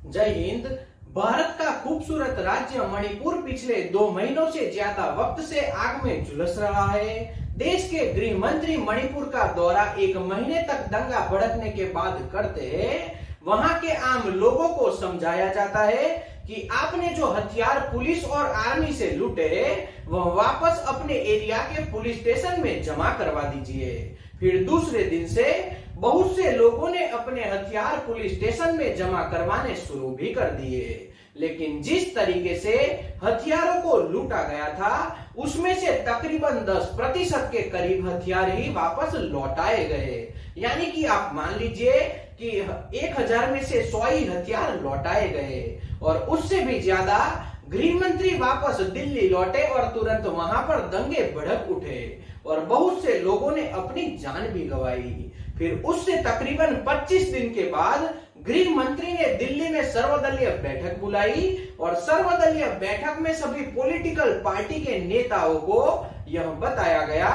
जय हिंद। भारत का खूबसूरत राज्य मणिपुर पिछले 2 महीनों से ज्यादा वक्त से आग में झुलस रहा है। देश के गृह मंत्री मणिपुर का दौरा 1 महीने तक दंगा भड़कने के बाद करते हैं। वहां के आम लोगों को समझाया जाता है कि आपने जो हथियार पुलिस और आर्मी से लूटे वह वापस अपने एरिया के पुलिस स्टेशन में जमा करवा दीजिए। फिर दूसरे दिन से बहुत से लोगों ने अपने हथियार पुलिस स्टेशन में जमा करवाने शुरू भी कर दिए, लेकिन जिस तरीके से हथियारों को लूटा गया था उसमें से तकरीबन 10% के करीब हथियार ही वापस लौटाए गए। यानी कि आप मान लीजिए कि 1000 में से 100 ही हथियार लौटाए गए और उससे भी ज्यादा गृह मंत्री वापस दिल्ली लौटे और तुरंत वहां पर दंगे भड़क उठे और बहुत से लोगों ने अपनी जान भी गंवाई। फिर उससे तकरीबन 25 दिन के बाद गृह मंत्री ने दिल्ली में सर्वदलीय बैठक बुलाई और सर्वदलीय बैठक में सभी पॉलिटिकल पार्टी के नेताओं को यह बताया गया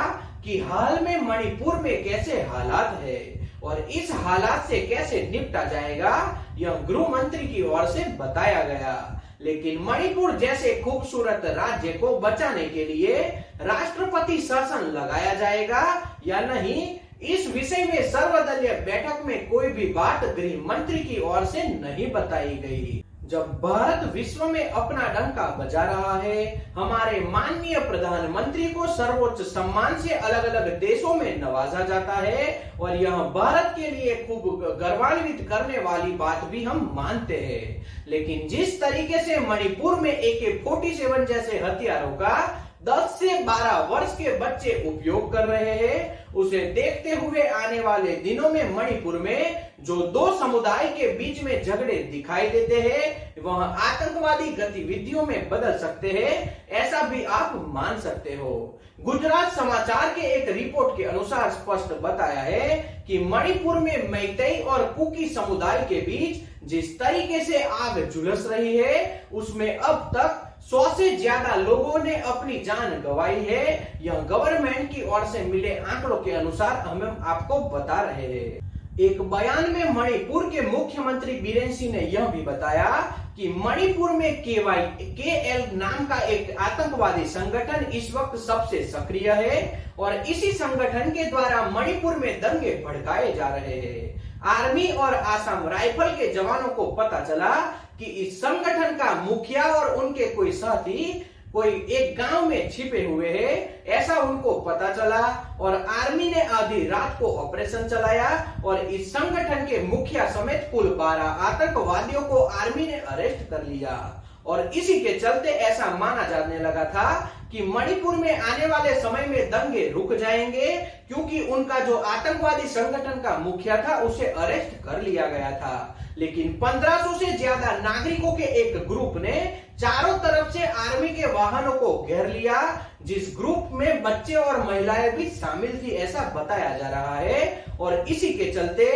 कि हाल में मणिपुर में कैसे हालात है और इस हालात से कैसे निपटा जाएगा, यह गृह मंत्री की ओर से बताया गया। लेकिन मणिपुर जैसे खूबसूरत राज्य को बचाने के लिए राष्ट्रपति शासन लगाया जाएगा या नहीं, इस विषय में सर्वदलीय बैठक में कोई भी बात गृह मंत्री की ओर से नहीं बताई गई। जब भारत विश्व में अपना डंका बजा रहा है, हमारे माननीय प्रधानमंत्री को सर्वोच्च सम्मान से अलग अलग देशों में नवाजा जाता है और यह भारत के लिए खूब गर्वान्वित करने वाली बात भी हम मानते हैं। लेकिन जिस तरीके से मणिपुर में AK-47 जैसे हथियारों का 10 से 12 वर्ष के बच्चे उपयोग कर रहे हैं, उसे देखते हुए आने वाले दिनों में मणिपुर में जो 2 समुदाय के बीच में झगड़े दिखाई देते हैं वह आतंकवादी गतिविधियों में बदल सकते हैं, ऐसा भी आप मान सकते हो। गुजरात समाचार के एक रिपोर्ट के अनुसार स्पष्ट बताया है कि मणिपुर में मैतेई और कुकी समुदाय के बीच जिस तरीके से आग झुलस रही है उसमें अब तक 100 से ज्यादा लोगों ने अपनी जान गंवाई है। यह गवर्नमेंट की ओर से मिले आंकड़ों के अनुसार हम आपको बता रहे हैं। एक बयान में मणिपुर के मुख्यमंत्री बीरेन सिंह ने यह भी बताया कि मणिपुर में KYKL नाम का एक आतंकवादी संगठन इस वक्त सबसे सक्रिय है और इसी संगठन के द्वारा मणिपुर में दंगे भड़काए जा रहे हैं। आर्मी और आसाम राइफल के जवानों को पता चला कि इस संगठन का मुखिया और उनके कोई साथी कोई एक गांव में छिपे हुए हैं, ऐसा उनको पता चला और आर्मी ने आधी रात को ऑपरेशन चलाया और इस संगठन के मुखिया समेत कुल 12 आतंकवादियों को आर्मी ने अरेस्ट कर लिया। और इसी के चलते ऐसा माना जाने लगा था कि मणिपुर में आने वाले समय में दंगे रुक जाएंगे, क्योंकि उनका जो आतंकवादी संगठन का मुखिया था उसे अरेस्ट कर लिया गया था। लेकिन 1500 से ज्यादा नागरिकों के एक ग्रुप ने चारों तरफ से आर्मी के वाहनों को घेर लिया, जिस ग्रुप में बच्चे और महिलाएं भी शामिल थी, ऐसा बताया जा रहा है। और इसी के चलते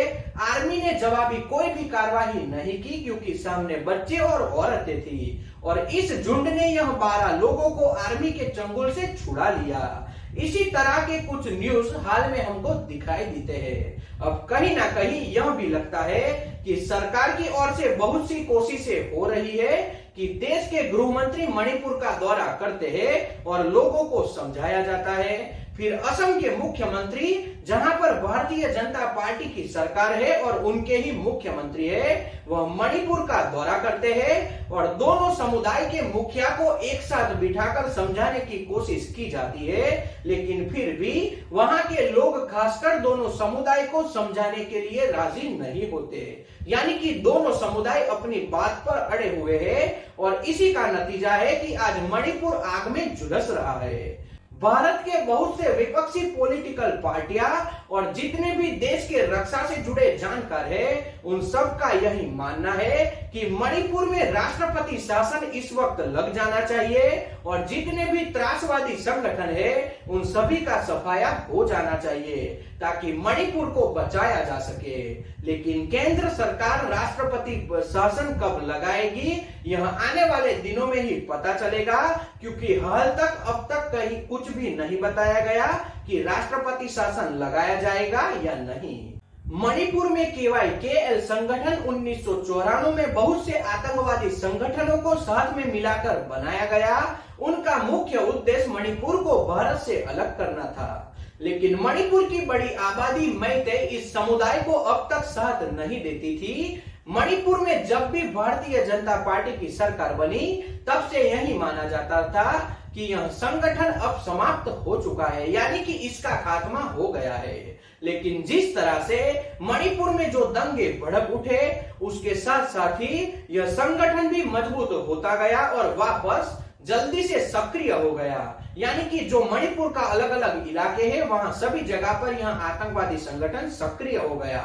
आर्मी ने जवाबी कोई भी कार्रवाई नहीं की, क्योंकि सामने बच्चे और औरतें थी और इस झुंड ने यह 12 लोगों को आर्मी के चंगुल से छुड़ा लिया। इसी तरह के कुछ न्यूज हाल में हमको दिखाई देते हैं। अब कहीं ना कहीं यह भी लगता है कि सरकार की ओर से बहुत सी कोशिशें हो रही है कि देश के गृह मंत्री मणिपुर का दौरा करते हैं और लोगों को समझाया जाता है। फिर असम के मुख्यमंत्री, जहां पर भारतीय जनता पार्टी की सरकार है और उनके ही मुख्यमंत्री है, वह मणिपुर का दौरा करते हैं और दोनों समुदाय के मुखिया को एक साथ बिठाकर समझाने की कोशिश की जाती है। लेकिन फिर भी वहां के लोग, खासकर दोनों समुदाय को समझाने के लिए राजी नहीं होते। यानी कि दोनों समुदाय अपनी बात पर अड़े हुए हैं और इसी का नतीजा है कि आज मणिपुर आग में झुलस रहा है। भारत के बहुत से विपक्षी पॉलिटिकल पार्टियां और जितने भी देश के रक्षा से जुड़े जानकार हैं, उन सब का यही मानना है कि मणिपुर में राष्ट्रपति शासन इस वक्त लग जाना चाहिए और जितने भी त्रासवादी संगठन है उन सभी का सफाया हो जाना चाहिए ताकि मणिपुर को बचाया जा सके। लेकिन केंद्र सरकार राष्ट्रपति शासन कब लगाएगी, यह आने वाले दिनों में ही पता चलेगा, क्योंकि हाल तक अब तक कहीं कुछ भी नहीं बताया गया कि राष्ट्रपति शासन लगाया जाएगा या नहीं। मणिपुर में KYKL संगठन 1994 में बहुत से आतंकवादी संगठनों को साथ में मिलाकर बनाया गया। उनका मुख्य उद्देश्य मणिपुर को भारत से अलग करना था, लेकिन मणिपुर की बड़ी आबादी मैतेई इस समुदाय को अब तक साथ नहीं देती थी। मणिपुर में जब भी भारतीय जनता पार्टी की सरकार बनी, तब से यही माना जाता था कि यह संगठन अब समाप्त हो चुका है, यानी कि इसका खात्मा हो गया है। लेकिन जिस तरह से मणिपुर में जो दंगे भड़क उठे, उसके साथ साथ ही यह संगठन भी मजबूत होता गया और वापस जल्दी से सक्रिय हो गया। यानी कि जो मणिपुर का अलग अलग इलाके हैं, वहां सभी जगह पर यह आतंकवादी संगठन सक्रिय हो गया।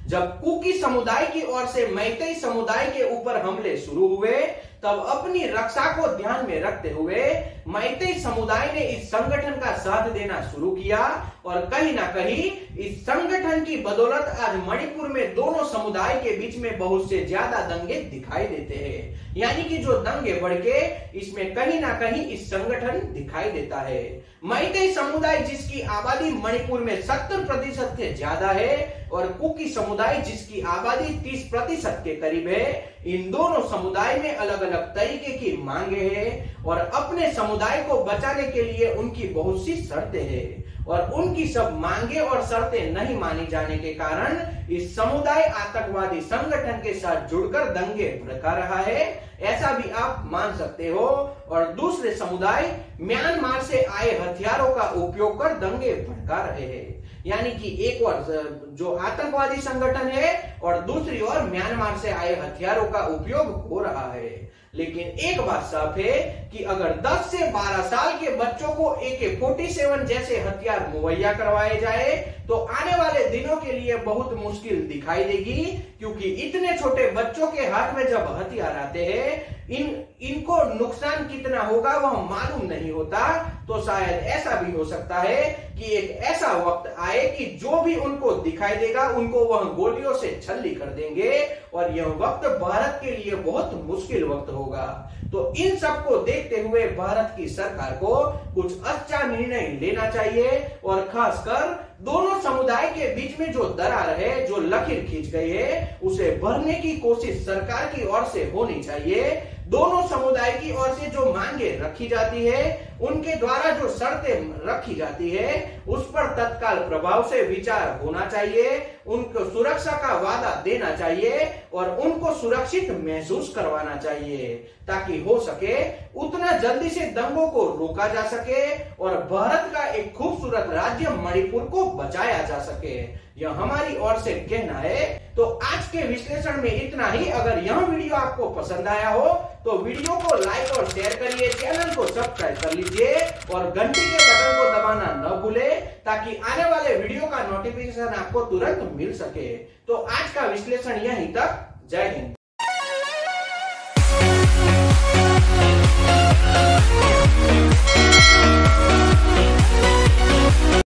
जब कुकी समुदाय की ओर से मैतेई समुदाय के ऊपर हमले शुरू हुए, तब अपनी रक्षा को ध्यान में रखते हुए मैतेई समुदाय ने इस संगठन का साथ देना शुरू किया और कहीं ना कहीं इस संगठन की बदौलत आज मणिपुर में दोनों समुदाय के बीच में बहुत से ज्यादा दंगे दिखाई देते हैं। यानी कि जो दंगे भड़के, इसमें कहीं ना कहीं इस संगठन दिखाई देता है। मैतेई समुदाय जिसकी आबादी मणिपुर में 70% से ज्यादा है और कुकी समुदाय जिसकी आबादी 30% के करीब है, इन दोनों समुदाय में अलग अलग तरीके की मांगे हैं और अपने समुदाय को बचाने के लिए उनकी बहुत सी शर्तें हैं और उनकी सब मांगे और शर्तें नहीं मानी जाने के कारण इस समुदाय आतंकवादी संगठन के साथ जुड़कर दंगे भड़का रहा है, ऐसा भी आप मान सकते हो। और दूसरे समुदाय म्यांमार से आए हथियारों का उपयोग कर दंगे भड़का रहे हैं। यानी कि एक और जो आतंकवादी संगठन है और दूसरी ओर म्यांमार से आए हथियारों का उपयोग हो रहा है। लेकिन एक बात साफ है कि अगर 10 से 12 साल के बच्चों को AK-47 जैसे हथियार मुहैया करवाए जाए, तो आने वाले दिनों के लिए बहुत मुश्किल दिखाई देगी, क्योंकि इतने छोटे बच्चों के हाथ में जब हथियार आते हैं, इनको नुकसान कितना होगा वह मालूम नहीं होता। तो शायद ऐसा भी हो सकता है कि एक ऐसा वक्त आए कि जो भी उनको दिखाई देगा, उनको वह गोलियों से छल्ली कर देंगे और यह वक्त भारत के लिए बहुत मुश्किल वक्त होगा। तो इन सब को देखते हुए भारत की सरकार को कुछ अच्छा निर्णय लेना चाहिए और खासकर दोनों समुदाय के बीच में जो दरार है, जो लकीर खींच गई है, उसे भरने की कोशिश सरकार की ओर से होनी चाहिए। दोनों समुदाय की ओर से जो मांगे रखी जाती है, उनके द्वारा जो शर्तें रखी जाती है, उस पर तत्काल प्रभाव से विचार होना चाहिए। उनको सुरक्षा का वादा देना चाहिए और उनको सुरक्षित महसूस करवाना चाहिए, ताकि हो सके उतना जल्दी से दंगों को रोका जा सके और भारत का एक खूबसूरत राज्य मणिपुर को बचाया जा सके। यह हमारी ओर से कहना है। तो आज के विश्लेषण में इतना ही। अगर यह वीडियो आपको पसंद आया हो तो वीडियो को लाइक और शेयर करिए, चैनल को सब्सक्राइब कर लीजिए और घंटी के बटन को दबाना न भूले, ताकि आने वाले वीडियो का नोटिफिकेशन आपको तुरंत मिल सके। तो आज का विश्लेषण यहीं तक। जय हिंद।